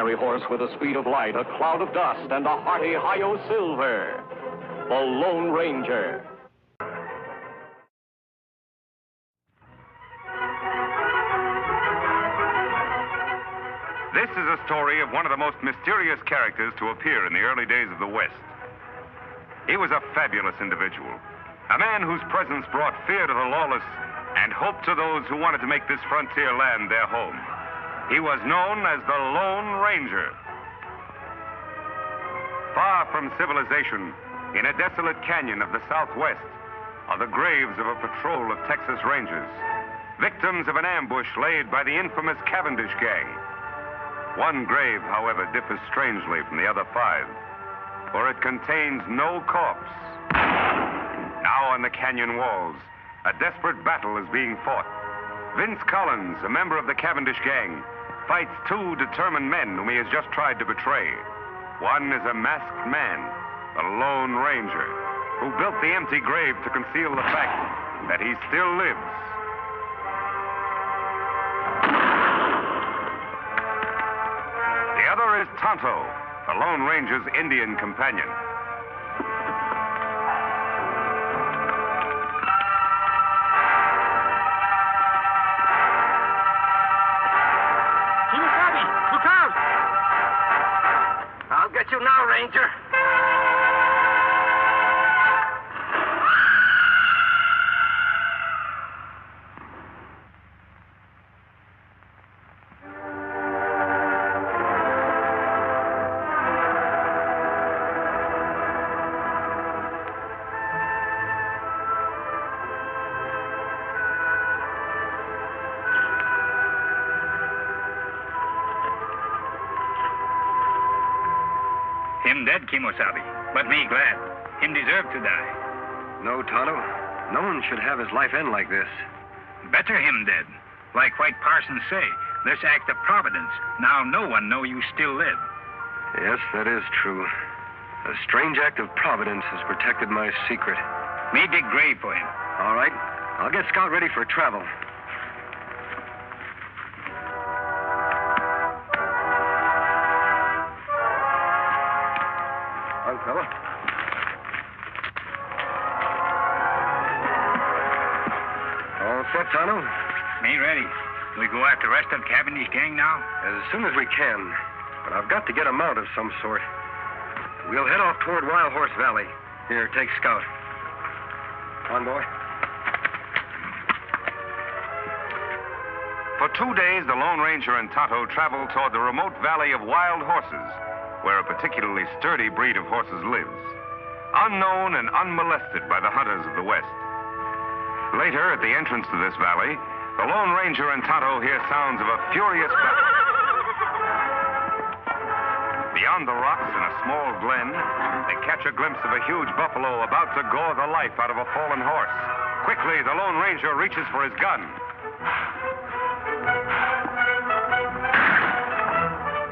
fiery horse with the speed of light, a cloud of dust, and a hearty hi-yo silver. The Lone Ranger. This is a story of one of the most mysterious characters to appear in the early days of the West. He was a fabulous individual, a man whose presence brought fear to the lawless and hope to those who wanted to make this frontier land their home. He was known as the Lone Ranger. Far from civilization, in a desolate canyon of the Southwest, are the graves of a patrol of Texas Rangers, victims of an ambush laid by the infamous Cavendish gang. One grave, however, differs strangely from the other 5, for it contains no corpse. Now on the canyon walls, a desperate battle is being fought. Vince Collins, a member of the Cavendish gang, fights 2 determined men whom he has just tried to betray. One is a masked man, the Lone Ranger, who built the empty grave to conceal the fact that he still lives. The other is Tonto, the Lone Ranger's Indian companion. Look out! I'll get you now, Ranger. Him dead, Kimosabe, but me glad. Him deserve to die. No, Tonto. No one should have his life end like this. Better him dead. Like White Parsons say, this act of providence. Now no one know you still live. Yes, that is true. A strange act of providence has protected my secret. Me dig grave for him. All right. I'll get Scout ready for travel. Young fella. All set, Tonto? Me ready. We go after the rest of Cavendish gang now? As soon as we can. But I've got to get a mount of some sort. We'll head off toward Wild Horse Valley. Here, take Scout. On, boy. For 2 days, the Lone Ranger and Tonto traveled toward the remote valley of Wild Horses, where a particularly sturdy breed of horses lives, unknown and unmolested by the hunters of the West. Later, at the entrance to this valley, the Lone Ranger and Tonto hear sounds of a furious battle. Beyond the rocks in a small glen, they catch a glimpse of a huge buffalo about to gore the life out of a fallen horse. Quickly, the Lone Ranger reaches for his gun.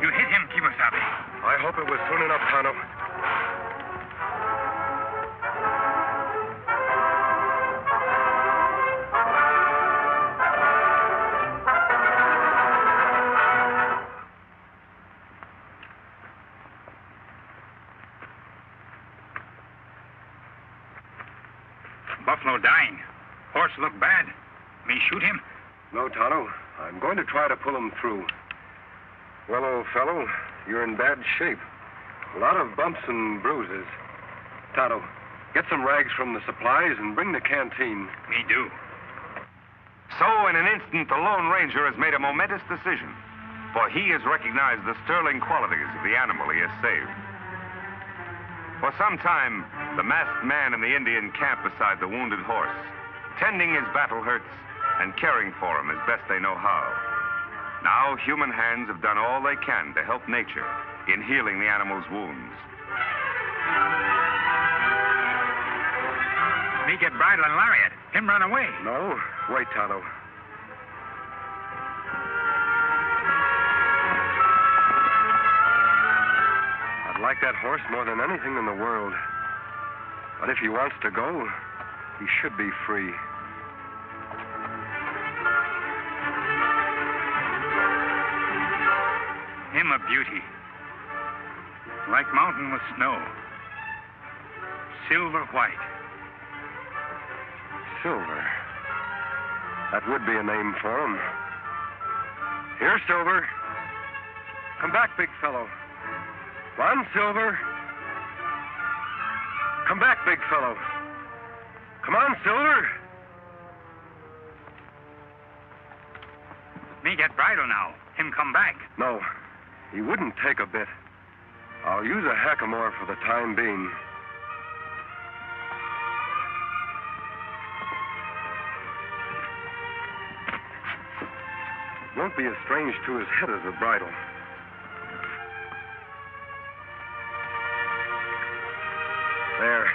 You hit him, Kimosabe. I hope it was soon enough, Tonto. Buffalo dying. Horse look bad. Me shoot him? No, Tonto. I'm going to try to pull him through. Well, old fellow, you're in bad shape. A lot of bumps and bruises. Tonto, get some rags from the supplies and bring the canteen. Me do. So, in an instant, the Lone Ranger has made a momentous decision, for he has recognized the sterling qualities of the animal he has saved. For some time, the masked man in the Indian camp beside the wounded horse, tending his battle hurts and caring for him as best they know how. Now, human hands have done all they can to help nature in healing the animal's wounds. Me get bridle and lariat. Him run away. No, wait, Tonto. I'd like that horse more than anything in the world. But if he wants to go, he should be free. Him a beauty. Like mountain with snow. Silver white. Silver. That would be a name for him. Here, Silver. Come back, big fellow. Come on, Silver. Come back, big fellow. Come on, Silver. Me get bridle now. Him come back. No, he wouldn't take a bit. I'll use a hackamore for the time being. Won't be as strange to his head as a bridle. There.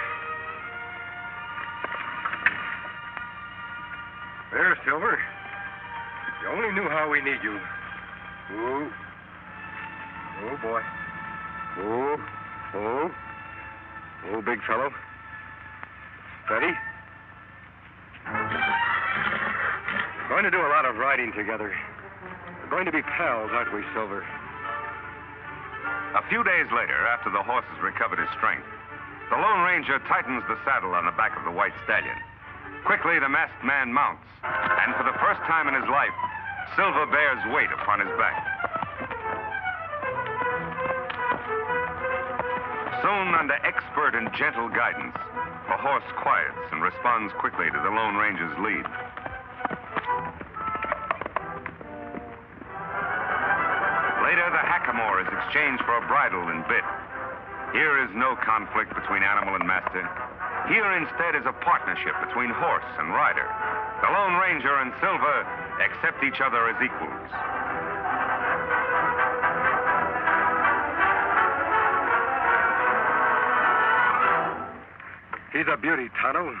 There, Silver. You only knew how we need you. Oh. Oh, boy. Oh. Oh. Oh, big fellow. Steady. We're going to do a lot of riding together. We're going to be pals, aren't we, Silver? A few days later, after the horse has recovered his strength, the Lone Ranger tightens the saddle on the back of the white stallion. Quickly, the masked man mounts, and for the first time in his life, Silver bears weight upon his back. Soon, under expert and gentle guidance, the horse quiets and responds quickly to the Lone Ranger's lead. Later, the hackamore is exchanged for a bridle and bit. Here is no conflict between animal and master. Here, instead, is a partnership between horse and rider. The Lone Ranger and Silver accept each other as equals. He's a beauty, Tonto.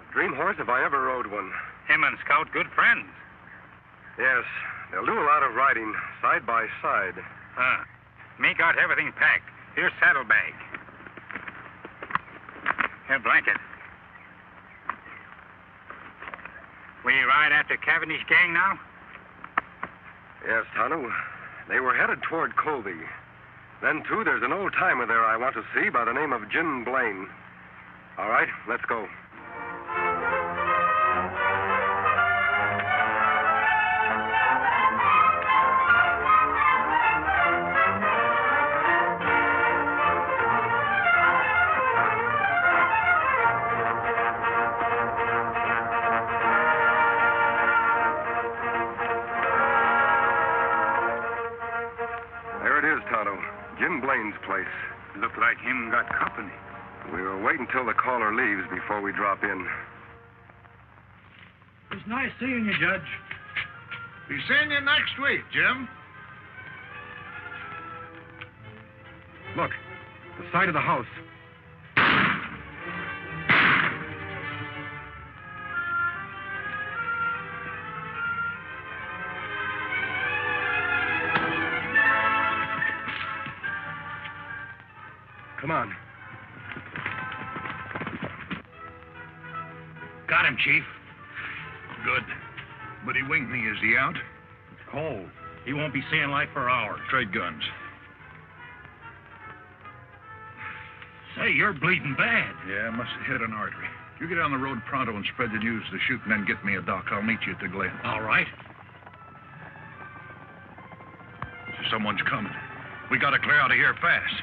A dream horse if I ever rode one. Him and Scout good friends. Yes, they'll do a lot of riding, side by side. Me got everything packed. Here's saddlebag. Here, blanket. We ride after Cavendish gang now? Yes, Tonto. They were headed toward Colby. Then, too, there's an old-timer there I want to see by the name of Jim Blaine. All right, let's go. There it is, Tonto. Jim Blaine's place. Look like him got company. We will wait until the caller leaves before we drop in. It's nice seeing you, Judge. Be seeing you next week, Jim. Look, the side of the house. Come on. Got him, Chief. Good. But he winged me. Is he out? It's cold. He won't be seeing light for hours. Trade guns. Say, you're bleeding bad. Yeah, must have hit an artery. You get on the road pronto and spread the news to the shoot, and then get me a doc. I'll meet you at the Glen. All right. Someone's coming. We gotta clear out of here fast.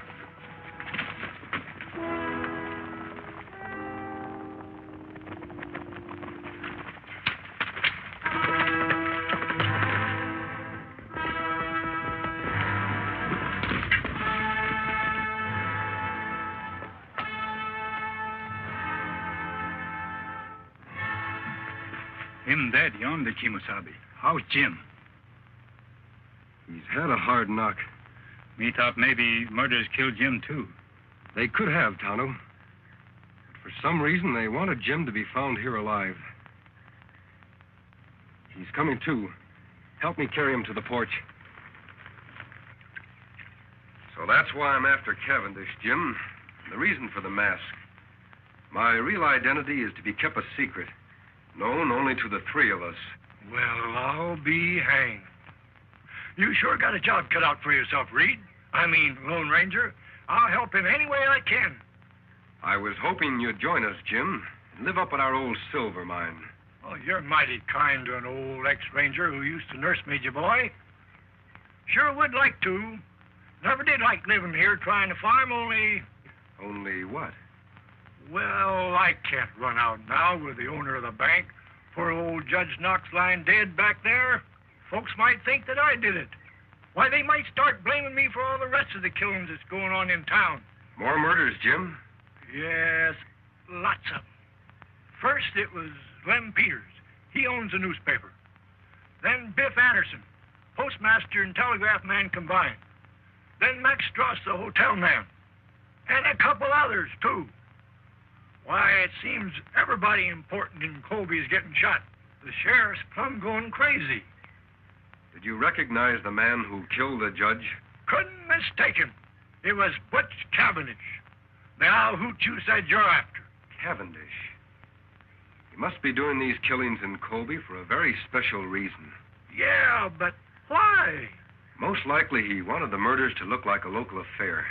Him dead yonder, Kimosabe. How's Jim? He's had a hard knock. Me thought maybe murderers killed Jim, too. They could have, Tonto. But for some reason, they wanted Jim to be found here alive. He's coming to. Help me carry him to the porch. So that's why I'm after Cavendish, Jim. The reason for the mask. My real identity is to be kept a secret, known only to the three of us. Well, I'll be hanged. You sure got a job cut out for yourself, Reed. I mean, Lone Ranger. I'll help him any way I can. I was hoping you'd join us, Jim, and live up at our old silver mine. Oh, you're mighty kind to an old ex-ranger who used to nurse me, ya boy. Sure would like to. Never did like living here trying to farm, only... Only what? Well, I can't run out now with the owner of the bank. Poor old Judge Knox lying dead back there. Folks might think that I did it. Why, they might start blaming me for all the rest of the killings that's going on in town. More murders, Jim? Yes, lots of them. First, it was Lem Peters. He owns a newspaper. Then Biff Anderson, postmaster and telegraph man combined. Then Max Strauss, the hotel man. And a couple others, too. Why, it seems everybody important in Colby is getting shot. The sheriff's plumb going crazy. Did you recognize the man who killed the judge? Couldn't mistake him. It was Butch Cavendish. Now, who you said you're after? Cavendish. He must be doing these killings in Colby for a very special reason. Yeah, but why? Most likely he wanted the murders to look like a local affair.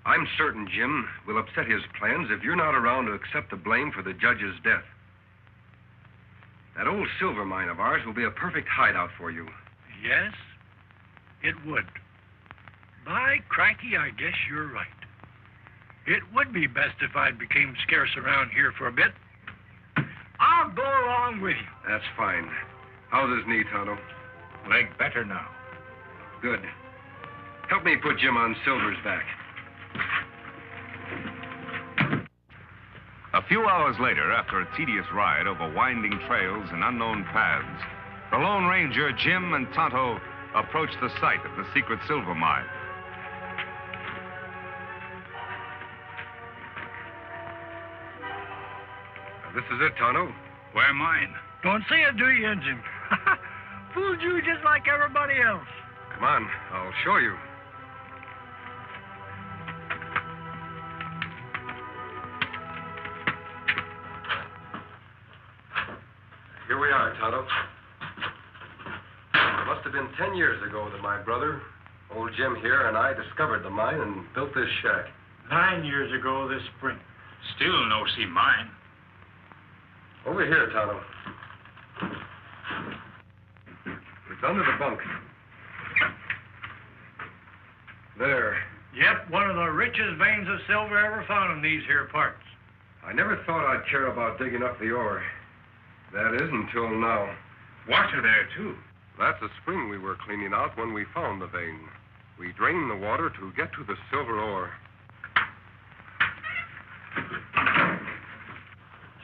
I'm certain, Jim, will upset his plans if you're not around to accept the blame for the judge's death. That old silver mine of ours will be a perfect hideout for you. Yes, it would. By cranky, I guess you're right. It would be best if I became scarce around here for a bit. I'll go along with you. That's fine. How's his knee, Tonto? Leg better now. Good. Help me put Jim on Silver's back. A few hours later, after a tedious ride over winding trails and unknown paths, the Lone Ranger, Jim, and Tonto approached the site of the secret silver mine. This is it, Tonto. Where mine? Don't say it, do you, Injun? Fooled you just like everybody else. Come on, I'll show you. Here we are, Tonto. It must have been 10 years ago that my brother, old Jim here, and I discovered the mine and built this shack. 9 years ago this spring. Still no see mine. Over here, Tonto. It's under the bunk. There. Yep, one of the richest veins of silver ever found in these here parts. I never thought I'd care about digging up the ore. That is, until now. Water there, too. That's a spring we were cleaning out when we found the vein. We drained the water to get to the silver ore.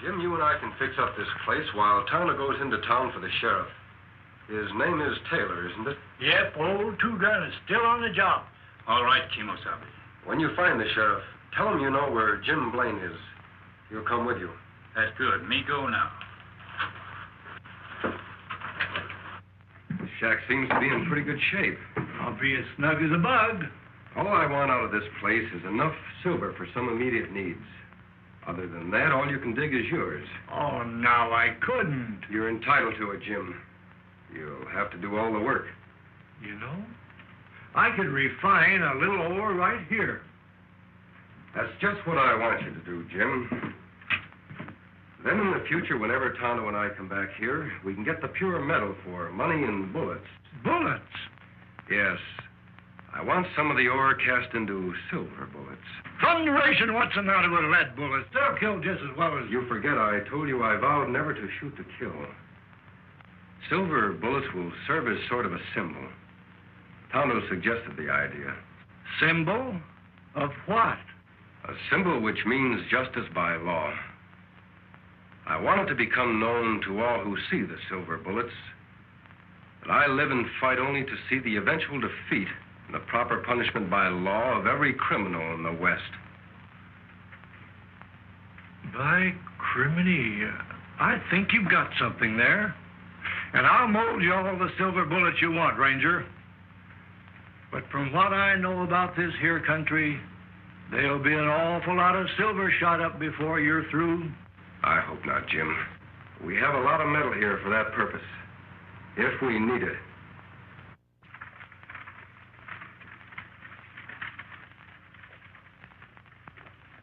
Jim, you and I can fix up this place while Tonto goes into town for the sheriff. His name is Taylor, isn't it? Yep, old Two-Gun is still on the job. All right, Kimosabe. When you find the sheriff, tell him you know where Jim Blaine is. He'll come with you. That's good. Me go now. The shack seems to be in pretty good shape. I'll be as snug as a bug. All I want out of this place is enough silver for some immediate needs. Other than that, all you can dig is yours. Oh, now I couldn't. You're entitled to it, Jim. You'll have to do all the work. You know, I could refine a little ore right here. That's just what I want you to do, Jim. Then in the future, whenever Tonto and I come back here, we can get the pure metal for money and bullets. Bullets? Yes. I want some of the ore cast into silver bullets. Thunderation, what's the matter with lead bullets? They'll kill just as well as... You forget I told you I vowed never to shoot to kill. Silver bullets will serve as sort of a symbol. Tonto suggested the idea. Symbol? Of what? A symbol which means justice by law. I want it to become known to all who see the silver bullets that I live and fight only to see the eventual defeat and the proper punishment by law of every criminal in the West. By criminy, I think you've got something there. And I'll mold you all the silver bullets you want, Ranger. But from what I know about this here country, there'll be an awful lot of silver shot up before you're through. I hope not, Jim. We have a lot of metal here for that purpose, if we need it.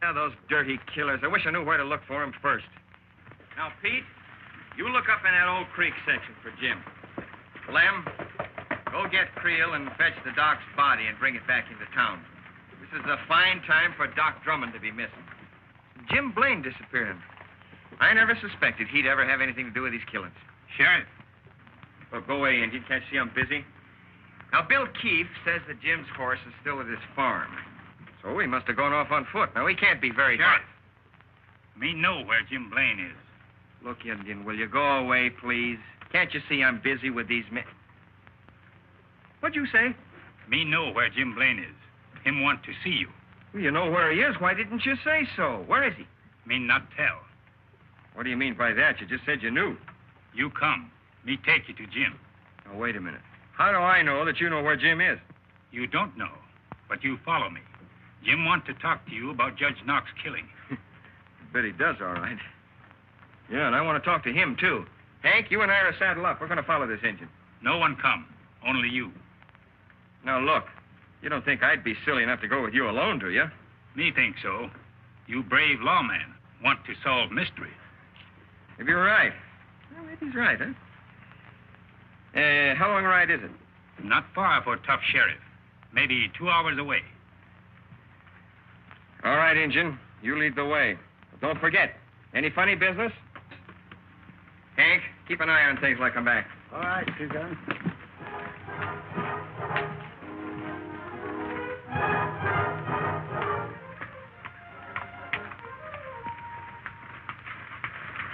Now, those dirty killers. I wish I knew where to look for them first. Now, Pete, you look up in that old creek section for Jim. Lem, go get Creel and fetch the Doc's body and bring it back into town. This is a fine time for Doc Drummond to be missing. Jim Blaine disappearing. I never suspected he'd ever have anything to do with these killings. Sheriff. Well, go away, Injun. Can't you see I'm busy? Now, Bill Keefe says that Jim's horse is still at his farm. So he must have gone off on foot. Now, he can't be very Sheriff. far. Me know where Jim Blaine is. Look, Indian, will you go away, please? Can't you see I'm busy with these men? What'd you say? Me know where Jim Blaine is. Him want to see you. Well, you know where he is. Why didn't you say so? Where is he? Me not tell. What do you mean by that? You just said you knew. You come. Me take you to Jim. Now, wait a minute. How do I know that you know where Jim is? You don't know, but you follow me. Jim want to talk to you about Judge Knox killing. Bet he does, all right. Yeah, and I want to talk to him, too. Hank, you and I are saddle up. We're going to follow this engine. No one come. Only you. Now, look. You don't think I'd be silly enough to go with you alone, do you? Me think so. You brave lawman want to solve mystery. If you're right. Well, maybe he's right, huh? How long a ride is it? Not far for tough sheriff. Maybe 2 hours away. All right, Injun. You lead the way. But don't forget, any funny business? Hank, keep an eye on things like I'm back. All right, Two-Gun.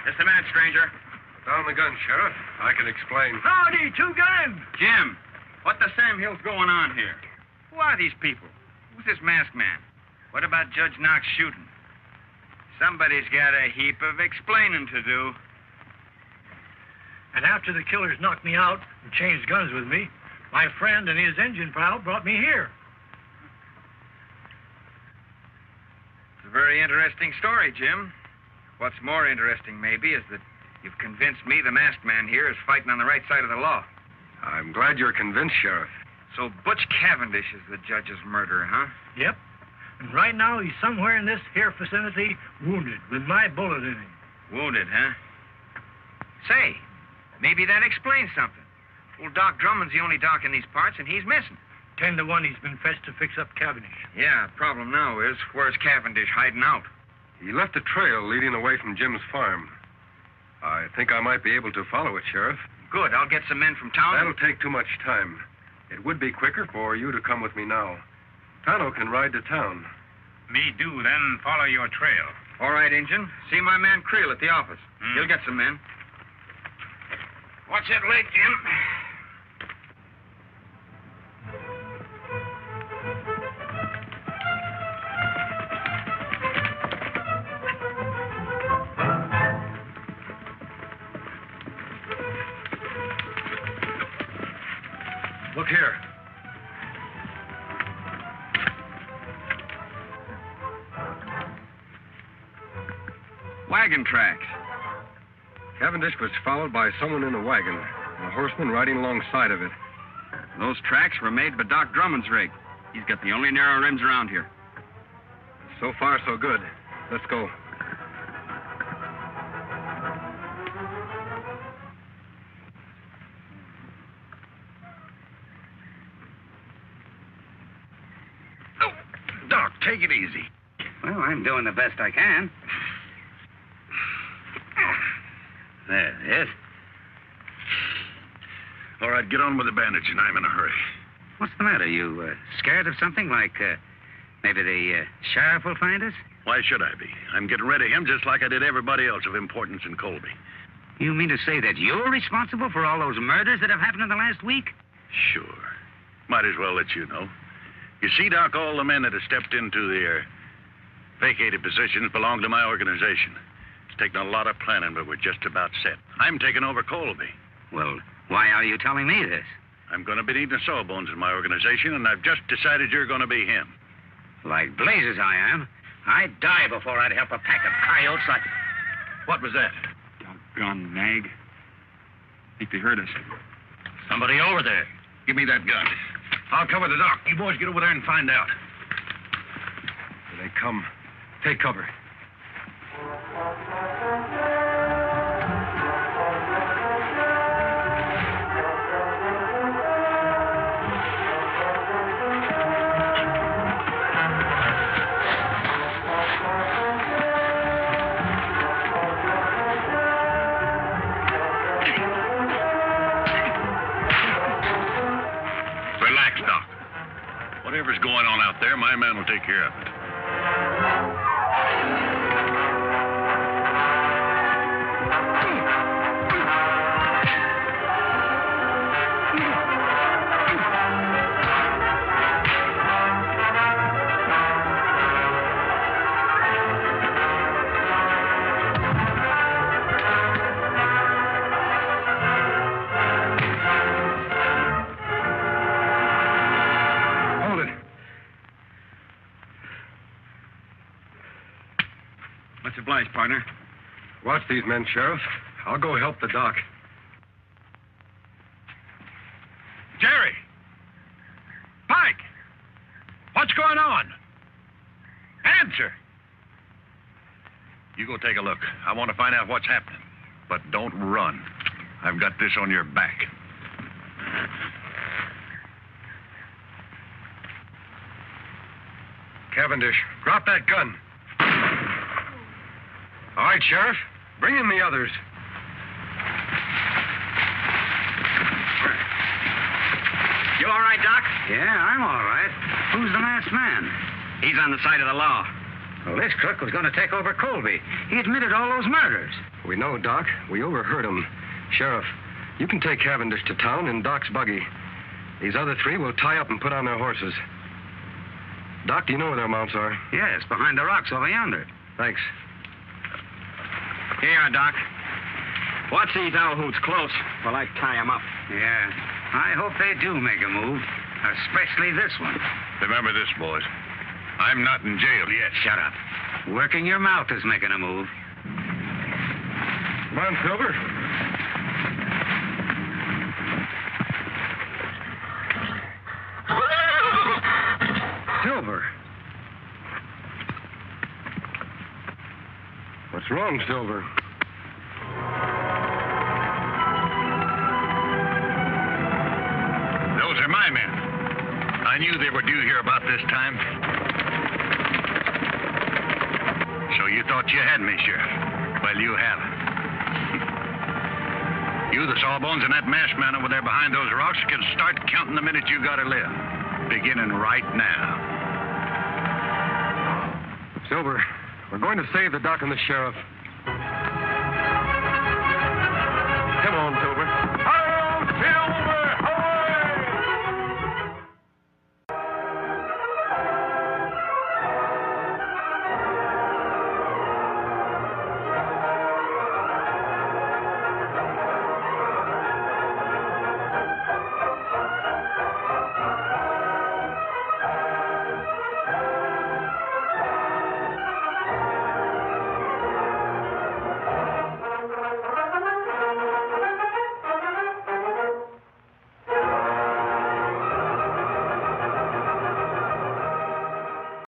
Just a minute, stranger. Down the gun, Sheriff. I can explain. Howdy, Two-Gun. Jim, what the Sam Hill's going on here? Who are these people? Who's this masked man? What about Judge Knox shooting? Somebody's got a heap of explaining to do. And after the killers knocked me out and changed guns with me, my friend and his engine pal brought me here. It's a very interesting story, Jim. What's more interesting, maybe, is that you've convinced me the masked man here is fighting on the right side of the law. I'm glad you're convinced, Sheriff. So Butch Cavendish is the judge's murderer, huh? Yep. And right now he's somewhere in this here vicinity, wounded, with my bullet in him. Wounded, huh? Say, maybe that explains something. Old Doc Drummond's the only doc in these parts, and he's missing. 10 to 1 he's been fetched to fix up Cavendish. Yeah, problem now is, where's Cavendish hiding out? He left a trail leading away from Jim's farm. I think I might be able to follow it, Sheriff. Good, I'll get some men from town. That'll take too much time. It would be quicker for you to come with me now. Tonto can ride to town. Me do then follow your trail. All right, Injun. See my man Creel at the office. He'll get some men. Watch that leg, Jim. Look here. Wagon tracks. Cavendish was followed by someone in a wagon, and a horseman riding alongside of it. Those tracks were made by Doc Drummond's rig. He's got the only narrow rims around here. So far, so good. Let's go. Doc, take it easy. Well, I'm doing the best I can. There it is. All right, get on with the bandaging. I'm in a hurry. What's the matter? You scared of something like maybe the sheriff will find us? Why should I be? I'm getting rid of him just like I did everybody else of importance in Colby. You mean to say that you're responsible for all those murders that have happened in the last week? Sure. Might as well let you know. You see, Doc, all the men that have stepped into their vacated positions belong to my organization. It's taken a lot of planning, but we're just about set. I'm taking over Colby. Well, why are you telling me this? I'm going to be needing sawbones in my organization, and I've just decided you're going to be him. Like blazes I am. I'd die before I'd help a pack of coyotes like... What was that? Gone nag. Think they heard us. Somebody over there. Give me that gun. I'll cover the dock. You boys get over there and find out. Here they come. Take cover. Relax, Doc. Whatever's going on out there, my man will take care of it. Hold it. Much obliged, partner. Watch these men, Sheriff. I'll go help the doc. Jerry! Pike! What's going on? Answer! You go take a look. I want to find out what's happening. But don't run. I've got this on your back. Cavendish, drop that gun. All right, Sheriff. Bring in the others. You all right, Doc? Yeah, I'm all right. Who's the masked man? He's on the side of the law. Well, this crook was going to take over Colby. He admitted all those murders. We know, Doc. We overheard him. Sheriff, you can take Cavendish to town in Doc's buggy. These other three will tie up and put on their horses. Doc, do you know where their mounts are? Yes, behind the rocks over yonder. Thanks. Here you are, Doc. Watch these owl hoots close while I tie them up. Yeah. I hope they do make a move, especially this one. Remember this, boys. I'm not in jail yet. Shut up. Working your mouth is making a move. Come on, Silver. Silver. What's wrong, Silver? Those are my men. I knew they were due here about this time. So you thought you had me, Sheriff. Well, you haven't. You, the sawbones, and that masked man over there behind those rocks can start counting the minutes you gotta live. Beginning right now. Silver, we're going to save the doc and the sheriff. Come on, Silver.